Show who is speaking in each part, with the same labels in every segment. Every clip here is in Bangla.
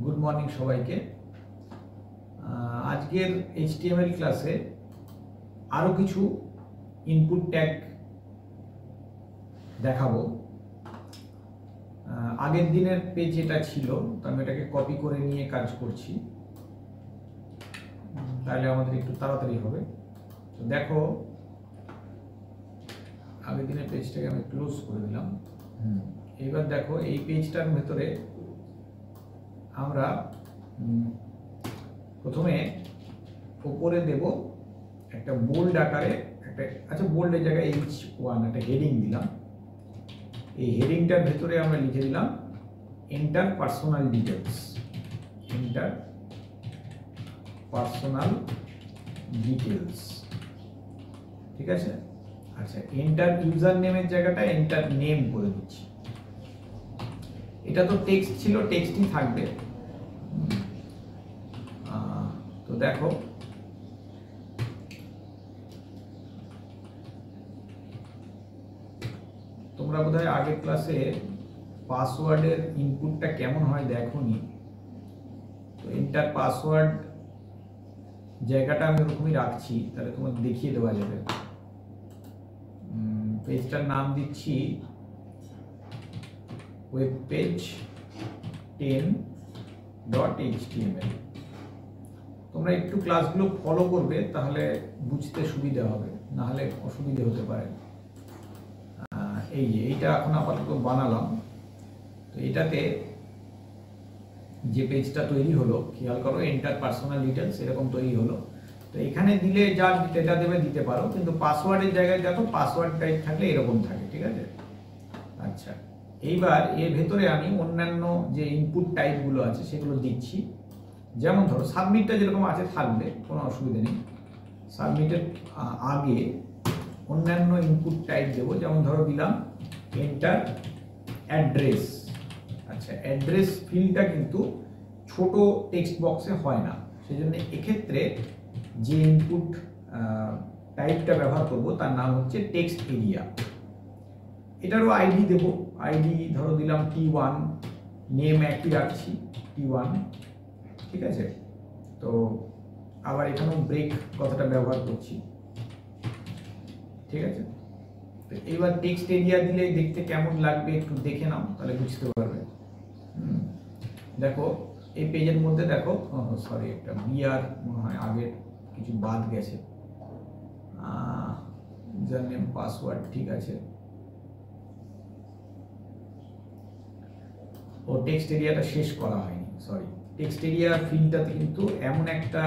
Speaker 1: গুড মর্নিং সবাইকে। আজকের HTML ক্লাসে আরও কিছু ইনপুট ট্যাগ দেখাবো। আগের দিনের পেজ এটা ছিল, তো আমি এটাকে কপি করে নিয়ে কাজ করছি, তাহলে আমাদের একটু তাড়াতাড়ি হবে। তো দেখো, আগের দিনের পেজটাকে আমি ক্লোজ করে দিলাম। এইবার দেখো, এই পেজটার ভেতরে আমরা প্রথমে উপরে দেব একটা বোল্ড আকারে একটা, বোল্ডের জায়গায় H1 একটা হেডিং দিলাম। এই হেডিংটার ভেতরে আমরা লিখে দিলাম enter personal details. Enter personal details, ঠিক আছে। আচ্ছা, এন্টার ইউজার নেমের জায়গাটা এন্টার নেম করে দিচ্ছি। এটা তো টেক্সট ছিল, টেক্সটই থাকবে। তো দেখো, তোমরা বোধহয় আগের ক্লাসে পাসওয়ার্ডের ইনপুটটা কেমন হয় দেখোনি। তো এন্টার পাসওয়ার্ড জায়গাটা আমি ওরকমই রাখছি, তাহলে তোমাকে দেখিয়ে দেওয়া যাবে। পেজটার নাম দিচ্ছি ওয়েব পেজ 10.html। তোমরা একটু ক্লাসগুলো ফলো করবে, তাহলে বুঝতে সুবিধা হবে, না হলে অসুবিধে হতে পারে। এইটা এখন আপাতত বানালাম। তো এটাতে যে পেজটা তৈরি হলো, খেয়াল করো, এন্টার পার্সোনাল ডিটেলস এরকম তৈরি হলো। তো এখানে দিলে যা ডেটা দেবে দিতে পারো, কিন্তু পাসওয়ার্ডের জায়গায় দেখো পাসওয়ার্ড টাইপ থাকলে এরকম থাকে, ঠিক আছে। আচ্ছা, এইবার এর ভেতরে আমি অন্যান্য যে ইনপুট টাইপগুলো আছে সেগুলো দিচ্ছি। যেমন ধরো, সাবমিটটা যেরকম আছে থাকবে, কোনো অসুবিধা নেই। সাবমিটের আগে অন্যান্য ইনপুট টাইপ দেবো। যেমন ধরো দিলাম এন্টার অ্যাড্রেস। আচ্ছা, অ্যাড্রেস ফিল্ডটা কিন্তু ছোট টেক্সট বক্সে হয় না, সেই জন্য এক্ষেত্রে যে ইনপুট টাইপটা ব্যবহার করব তার নাম হচ্ছে টেক্সট এরিয়া। এটারও আইডি দেব। আইডি ধরো দিলাম T1, নেম একই রাখছি T1, ঠিক আছে। তো আবার এখানেও ব্রেক কথাটা ব্যবহার করছি, ঠিক আছে। তো এবার টেক্সট এরিয়া দিলে দেখতে কেমন লাগবে একটু দেখে নাও, তাহলে বুঝতে পারবে। দেখো, এই পেজের মধ্যে দেখো, সরি, একটা বিআর মনে হয় আগের কিছু বাদ গেছে। ইউজার নেম পাসওয়ার্ড ঠিক আছে। ও টেক্সট এরিয়াটা শেষ করা হয়নি, সরি। টেক্সট এরিয়া ফিল্ডটাতে কিন্তু এমন একটা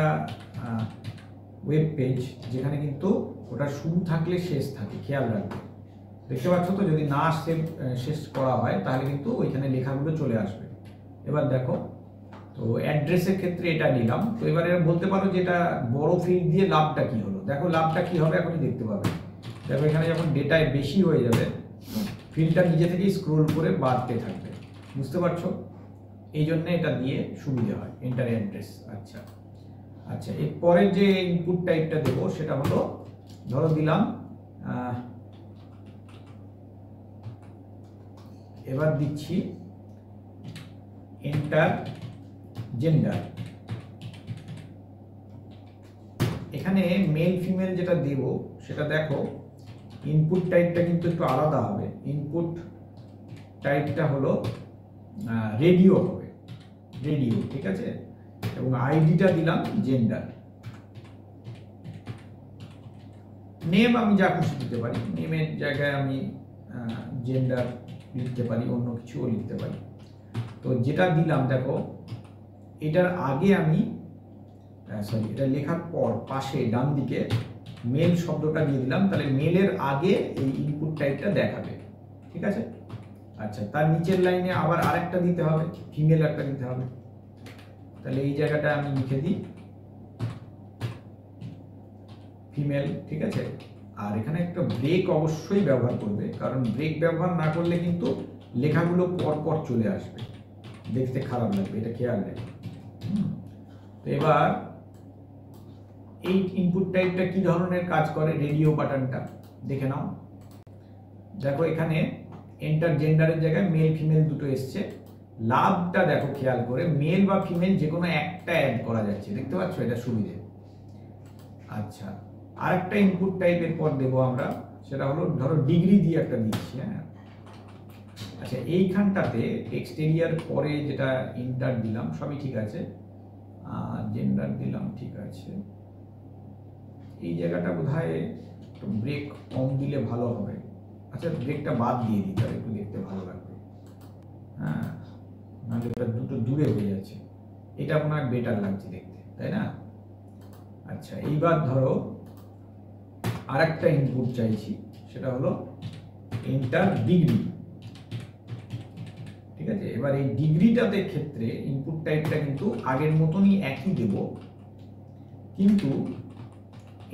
Speaker 1: ওয়েব পেজ যেখানে কিন্তু ওটা শুরু থাকলে শেষ থাকে, খেয়াল রাখবে। দেখতে পাচ্ছ তো, যদি না শেষ করা হয় তাহলে কিন্তু ওইখানে লেখাগুলো চলে আসবে। এবার দেখো, তো অ্যাড্রেসের ক্ষেত্রে এটা নিলাম। তো এবার এরা বলতে পারো যে এটা বড় ফিল্ড দিয়ে লাভটা কি হলো। দেখো লাভটা কি হবে এখনই দেখতে পাবে। দেখো, এখানে যখন ডেটায় বেশি হয়ে যাবে, ফিল্ডটা নিজে থেকেই স্ক্রোল করে বাড়তে থাকবে, বুঝতে পারছো। এই জন্য এটা দিয়ে সুবিধা হয়, এন্টার অ্যাড্রেস। আচ্ছা আচ্ছা, এর পরে যে ইনপুট টাইপটা দেবো সেটা হলো, ধরো দিলাম, এবার দিচ্ছি এন্টার জেন্ডার। এখানে মেল ফিমেল যেটা দেব সেটা দেখো, ইনপুট টাইপটা কিন্তু একটু আলাদা হবে। ইনপুট টাইপটা হলো রেডিও হবে, রেডিও, ঠিক আছে। এবং আইডিটা দিলাম জেন্ডার। নেম আমি যা খুশি দিতে পারি, নেমের জায়গায় আমি জেন্ডার লিখতে পারি, অন্য কিছুও লিখতে পারি। তো যেটা দিলাম দেখো, এটার আগে আমি এটা লেখার পর পাশে ডান দিকে মেল শব্দটা দিয়ে দিলাম, তাহলে মেলের আগে এই ইনপুট টাইপটা দেখাবে, ঠিক আছে। আচ্ছা, তার নিচের লাইনে আবার আরেকটা দিতে হবে, ফিমেল একটা দিতে হবে। তাহলে এই জায়গাটা আমি লিখে দিই ফিমেল, ঠিক আছে। আর এখানে একটা ব্রেক অবশ্যই ব্যবহার করবে, কারণ ব্রেক ব্যবহার না করলে কিন্তু লেখাগুলো পর পর চলে আসবে, দেখতে খারাপ লাগবে, এটা খেয়াল রাখবে। তো এবার এই ইনপুট টাইপটা কি ধরনের কাজ করে, রেডিও বাটনটা দেখে নাও। দেখো, এখানে এন্টার জেন্ডারের জায়গায় মেল ফিমেল দুটো এসছে। লাভটা দেখো খেয়াল করে, মেল বা ফিমেল যে কোনো একটা অ্যাড করা যাচ্ছে, দেখতে পাচ্ছ, এটা সুবিধে। আচ্ছা, আরেকটা ইনপুট টাইপের পর দেবো আমরা, সেটা হলো ধরো ডিগ্রি দিয়ে একটা দিচ্ছি। হ্যাঁ, আচ্ছা, এইখানটাতে এক্সটেরিয়ার পরে যেটা ইন্টার দিলাম সবই ঠিক আছে, জেন্ডার দিলাম ঠিক আছে। এই জায়গাটা বোধহয় একটু ব্রেক কম দিলে ভালো হবে। আচ্ছা, ব্রেকটা বাদ দিয়ে দিই, তাহলে একটু দেখতে ভালো লাগবে। হ্যাঁ, নাহলে এটা দুটো দূরে হয়ে যাচ্ছে, এটা মনে হয় বেটার লাগছে দেখতে, তাই না? আচ্ছা, এইবার ধরো আরেকটা ইনপুট চাইছি, সেটা হলো এন্টার ডিগ্রি। ঠিক আছে, এবার এই ডিগ্রিটাতে ক্ষেত্রে ইনপুট টাইপটা কিন্তু আগের মতনই একই দেব, কিন্তু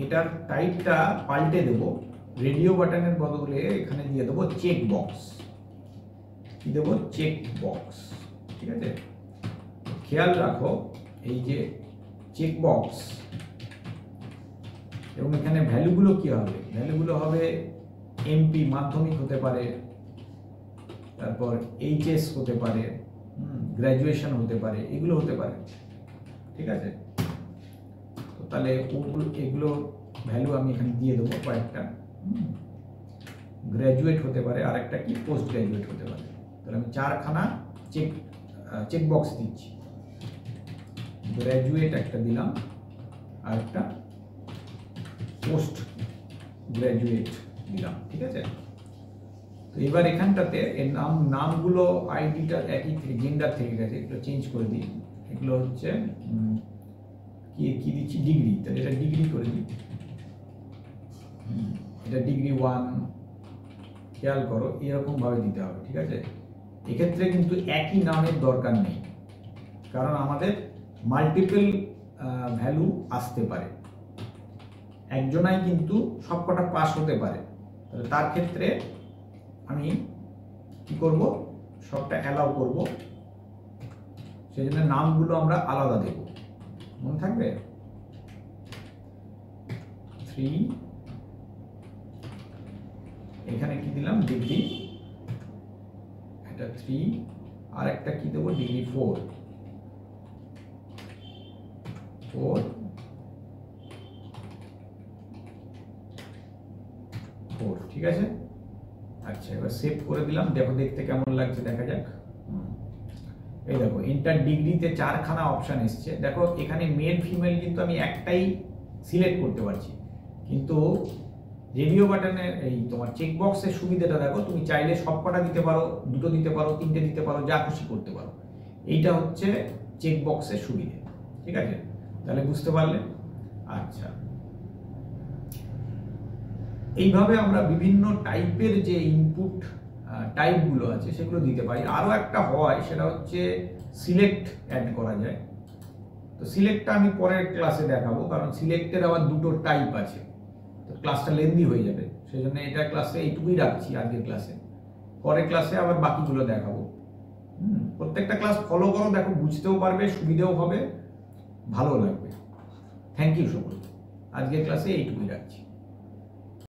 Speaker 1: এটার টাইপটা পাল্টে দেব। রেডিও বাটনের বদলে এখানে দিয়ে দেবো চেক বক্স। কি দেবো? Check box. ঠিক আছে, খেয়াল রাখো এই যে চেক বক্স, এবং এখানে ভ্যালুগুলো কি হবে? ভ্যালুগুলো হবে এমপি, মাধ্যমিক হতে পারে, তারপর এইচএস হতে পারে, গ্র্যাজুয়েশন হতে পারে, এগুলো হতে পারে। ঠিক আছে, তো তাহলে এগুলো ভ্যালু আমি এখানে দিয়ে দেবো কয়েকটা। গ্র্যাজুয়েট হতে পারে, আর একটা কি পোস্ট গ্র্যাজুয়েট হতে পারে। তাহলে আমি 4খানা চেক বক্স দিচ্ছি। গ্র্যাজুয়েট একটা দিলাম, আর একটা পোস্ট গ্র্যাজুয়েট দিলাম। ঠিক আছে, তো এবার এখানটাতে এর নামগুলো আইডিটা একই থেকে, জেন্ডার থেকে গেছে, এগুলো চেঞ্জ করে দিই। এগুলো হচ্ছে কি দিচ্ছি? ডিগ্রি। তাহলে এটা ডিগ্রি করে দিই, এটা ডিগ্রি 1। খেয়াল করো, এরকম ভাবে দিতে হবে। ঠিক আছে, এক্ষেত্রে কিন্তু একই নামের দরকার নেই, কারণ আমাদের মাল্টিপল ভ্যালু আসতে পারে, একজনাই কিন্তু সবকটা পাস হতে পারে। তাহলে তার ক্ষেত্রে আমি কি করব? সবটা অ্যালাউ করব, সেই জন্য নামগুলো আমরা আলাদা দেব, মনে থাকবে। 3, এখানে কি দিলাম? ডিগ্রি, এটা 3, আর একটা কি দেবো? ডিগ্রি 4। ঠিক আছে, আচ্ছা, এবার সেভ করে দিলাম। দেখো দেখতে কেমন লাগছে, দেখা যাক। এই দেখো, এন্টার ডিগ্রিতে 4খানা অপশন এসছে। দেখো এখানে মেল ফিমেল কিন্তু আমি একটাই সিলেক্ট করতে পারছি, কিন্তু রেডিও বাটনের এই তোমার চেক বক্সের সুবিধাটা দেখো, তুমি চাইলে সবকটা দিতে পারো, দুটো দিতে পারো, 3টে দিতে পারো, যা খুশি করতে পারো। এইটা হচ্ছে চেক বক্সের সুবিধা। ঠিক আছে, তাহলে বুঝতে পারলে? আচ্ছা, এইভাবে আমরা বিভিন্ন টাইপের যে ইনপুট টাইপগুলো আছে সেগুলো দিতে পারি। আরও একটা হয়, সেটা হচ্ছে সিলেক্ট অ্যাড করা যায়। তো সিলেক্টটা আমি পরের ক্লাসে দেখাবো, কারণ সিলেক্টের আবার দুটো টাইপ আছে, তো ক্লাসটা লেন্দি হয়ে যাবে, সেই জন্য এটা ক্লাসে এইটুকুই রাখছি আজকের ক্লাসে। পরের ক্লাসে আবার বাকিগুলো দেখাবো। প্রত্যেকটা ক্লাস ফলো করো, দেখো বুঝতেও পারবে, সুবিধেও হবে, ভালো লাগবে। থ্যাংক ইউ সকলকে। আজকের ক্লাসে এইটুকুই রাখছি।